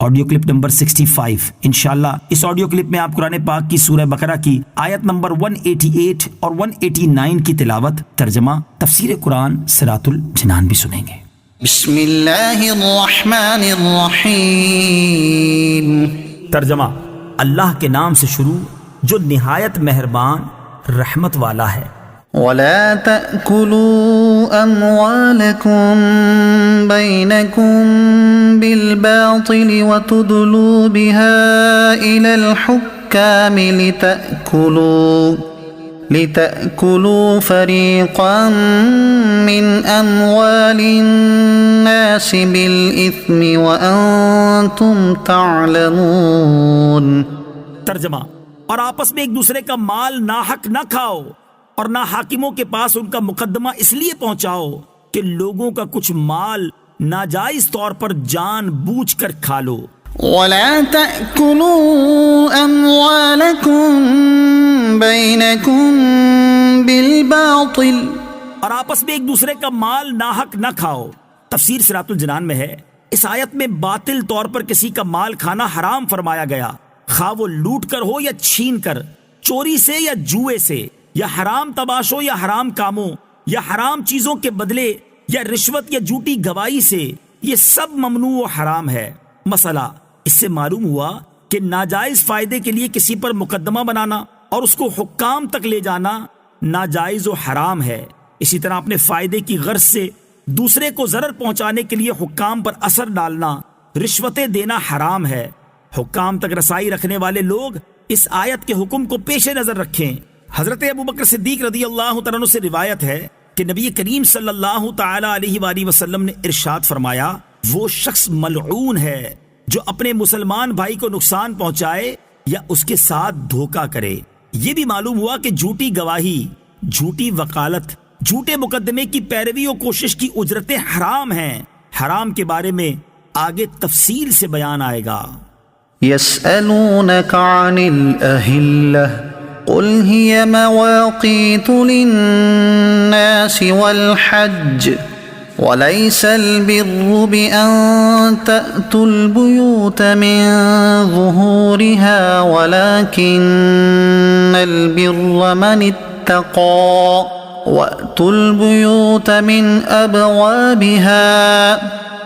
Audio clip number 65۔ انشاءاللہ اس audio clip میں آپ قرآن پاک کی سورہ بقرہ کی آیت نمبر 188 اور 189 کی تلاوت، ترجمہ، تفسیر قرآن صراط الجنان بھی سنیں گے۔ بسم اللہ الرحمن الرحیم۔ ترجمہ، اللہ کے نام سے شروع جو نہایت مہربان رحمت والا ہے۔ وَلَا تَأْكُلُوا أَمْوَالَكُمْ بَيْنَكُمْ بِالْبَاطِلِ وَتُدْلُوا بِهَا إِلَى الْحُكَّامِ لِتَأْكُلُوا فَرِيقًا مِّنْ أَمْوَالِ النَّاسِ بِالْإِثْمِ وَأَنْتُمْ تَعْلَمُونَ۔ ترجمہ، اور آپس میں ایک دوسرے کا مال ناحق نہ کھاؤ اور نہ حاکموں کے پاس ان کا مقدمہ اس لیے پہنچاؤ کہ لوگوں کا کچھ مال ناجائز طور پر جان بوجھ کر کھا لو۔ وَلَا تَأْكُلُوا أَمْوَالَكُمْ بَيْنَكُمْ بِالْبَاطِلِ، اور آپس میں ایک دوسرے کا مال ناحق نہ کھاؤ۔ تفسیر صراط الجنان میں ہے، اس آیت میں باطل طور پر کسی کا مال کھانا حرام فرمایا گیا، خواہ وہ لوٹ کر ہو یا چھین کر، چوری سے یا جوئے سے، یا حرام تباشوں یا حرام کاموں، یا حرام چیزوں کے بدلے، یا رشوت یا جھوٹی گواہی سے، یہ سب ممنوع و حرام ہے۔ مسئلہ اس سے معلوم ہوا کہ ناجائز فائدے کے لیے کسی پر مقدمہ بنانا اور اس کو حکام تک لے جانا ناجائز و حرام ہے۔ اسی طرح اپنے فائدے کی غرض سے دوسرے کو ضرر پہنچانے کے لیے حکام پر اثر ڈالنا، رشوتیں دینا حرام ہے۔ حکام تک رسائی رکھنے والے لوگ اس آیت کے حکم کو پیش نظر رکھیں۔ حضرت ابوبکر صدیق رضی اللہ تعالیٰ عنہ سے روایت ہے کہ نبی کریم صلی اللہ تعالی علیہ وآلہ وسلم نے ارشاد فرمایا، وہ شخص ملعون ہے جو اپنے مسلمان بھائی کو نقصان پہنچائے یا اس کے ساتھ دھوکہ کرے۔ یہ بھی معلوم ہوا کہ جھوٹی گواہی، جھوٹی وکالت، جھوٹے مقدمے کی پیروی و کوشش کی اجرتیں حرام ہیں۔ حرام کے بارے میں آگے تفصیل سے بیان آئے گا۔ يسألونك عن الأهلة قل هي مواقيت للناس والحج وليس البر بأن تأتوا البيوت من ظهورها ولكن البر من اتقى وأتوا البيوت من أبوابها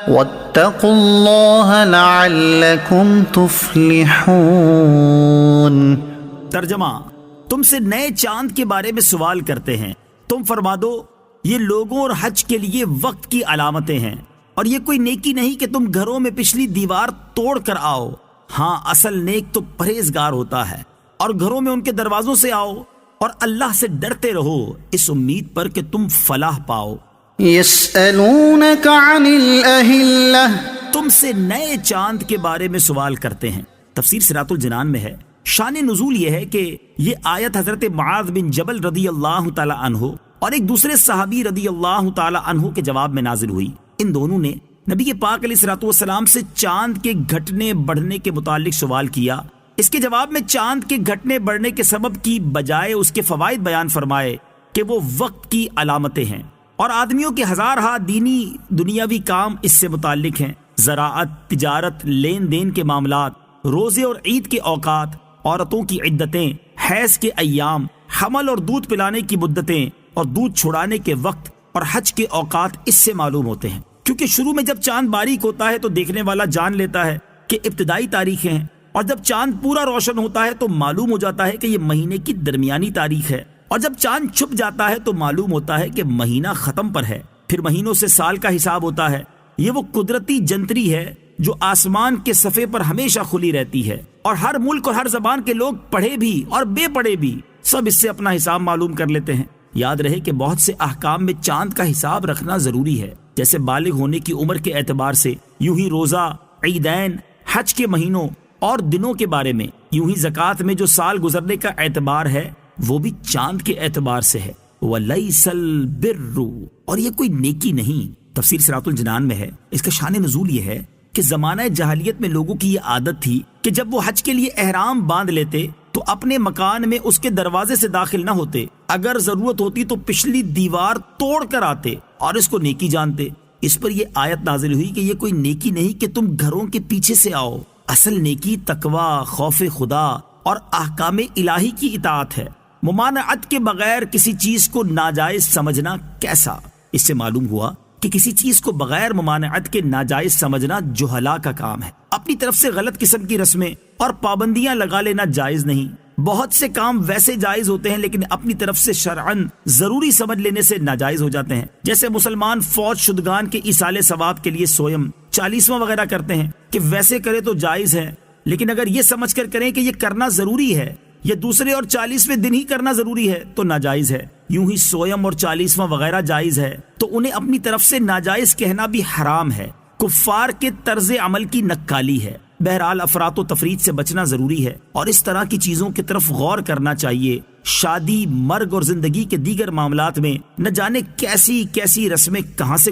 واتقوا الله لعلكم تفلحون۔ ترجمہ، تم سے نئے چاند کے بارے میں سوال کرتے ہیں، تم فرما دو یہ لوگوں اور حج کے لیے وقت کی علامتیں ہیں، اور یہ کوئی نیکی نہیں کہ تم گھروں میں پچھلی دیوار توڑ کر آؤ۔ ہاں، اصل نیک تو پرہیزگار ہوتا ہے، اور گھروں میں ان کے دروازوں سے آؤ اور اللہ سے ڈرتے رہو اس امید پر کہ تم فلاح پاؤ۔ يسألونك عن الأهلة، تم سے نئے چاند کے بارے میں سوال کرتے ہیں۔ تفسیر صراط الجنان میں ہے، شان نزول یہ ہے کہ یہ آیت حضرت معاذ بن جبل رضی اللہ تعالی عنہ اور ایک دوسرے صحابی رضی اللہ تعالی عنہ کے جواب میں نازل ہوئی۔ ان دونوں نے نبی پاک علیہ الصلوۃ والسلام سے چاند کے گھٹنے بڑھنے کے متعلق سوال کیا۔ اس کے جواب میں چاند کے گھٹنے بڑھنے کے سبب کی بجائے اس کے فوائد بیان فرمائے کہ وہ وقت کی علامتیں ہیں، اور آدمیوں کے ہزارہا دینی دنیاوی کام اس سے متعلق ہیں۔ زراعت، تجارت، لین دین کے معاملات، روزے اور عید کے اوقات، عورتوں کی عدتیں، حیض کے ایام، حمل اور دودھ پلانے کی مدتیں، اور دودھ چھڑانے کے وقت اور حج کے اوقات اس سے معلوم ہوتے ہیں، کیونکہ شروع میں جب چاند باریک ہوتا ہے تو دیکھنے والا جان لیتا ہے کہ ابتدائی تاریخیں ہیں، اور جب چاند پورا روشن ہوتا ہے تو معلوم ہو جاتا ہے کہ یہ مہینے کی درمیانی تاریخ ہے، اور جب چاند چھپ جاتا ہے تو معلوم ہوتا ہے کہ مہینہ ختم پر ہے۔ پھر مہینوں سے سال کا حساب ہوتا ہے۔ یہ وہ قدرتی جنتری ہے جو آسمان کے صفحے پر ہمیشہ کھلی رہتی ہے، اور ہر ملک اور ہر زبان کے لوگ پڑھے بھی اور بے پڑھے بھی سب اس سے اپنا حساب معلوم کر لیتے ہیں۔ یاد رہے کہ بہت سے احکام میں چاند کا حساب رکھنا ضروری ہے، جیسے بالغ ہونے کی عمر کے اعتبار سے، یوں ہی روزہ، عیدین، حج کے مہینوں اور دنوں کے بارے میں، یوں ہی زکوٰۃ میں جو سال گزرنے کا اعتبار ہے وہ بھی چاند کے اعتبار سے ہے۔ وَلَيْسَ الْبِرُّ، اور یہ کوئی نیکی نہیں۔ تفسیر صراط الجنان میں ہے، اس کا شان نزول یہ ہے کہ زمانہ جاہلیت میں لوگوں کی یہ عادت تھی کہ جب وہ حج کے لیے احرام باندھ لیتے تو اپنے مکان میں اس کے دروازے سے داخل نہ ہوتے، اگر ضرورت ہوتی تو پچھلی دیوار توڑ کر آتے اور اس کو نیکی جانتے۔ اس پر یہ آیت نازل ہوئی کہ یہ کوئی نیکی نہیں کہ تم گھروں کے پیچھے سے آؤ اصل نیکی تقوی، خوف خدا اور احکام الہی کی اطاعت ہے۔ ممانعت کے بغیر کسی چیز کو ناجائز سمجھنا کیسا؟ اس سے معلوم ہوا کہ کسی چیز کو بغیر ممانعت کے ناجائز سمجھنا جہلا کا کام ہے۔ اپنی طرف سے غلط قسم کی رسمیں اور پابندیاں لگا لینا جائز نہیں۔ بہت سے کام ویسے جائز ہوتے ہیں لیکن اپنی طرف سے شرعاً ضروری سمجھ لینے سے ناجائز ہو جاتے ہیں، جیسے مسلمان فوت شدگان کے ایصال ثواب کے لیے سویم 40واں وغیرہ کرتے ہیں کہ ویسے کرے تو جائز ہے، لیکن اگر یہ سمجھ کر کریں کہ یہ کرنا ضروری ہے یا دوسرے اور 40ویں دن ہی کرنا ضروری ہے تو ناجائز ہے۔ یوں ہی سویم اور 40واں وغیرہ جائز ہے تو انہیں اپنی طرف سے ناجائز کہنا بھی حرام ہے، کفار کے طرز عمل کی نکالی ہے۔ بہرحال افراط و تفریط سے بچنا ضروری ہے اور اس طرح کی چیزوں کی طرف غور کرنا چاہیے۔ شادی، مرگ اور زندگی کے دیگر معاملات میں نہ جانے کیسی کیسی رسمیں کہاں سے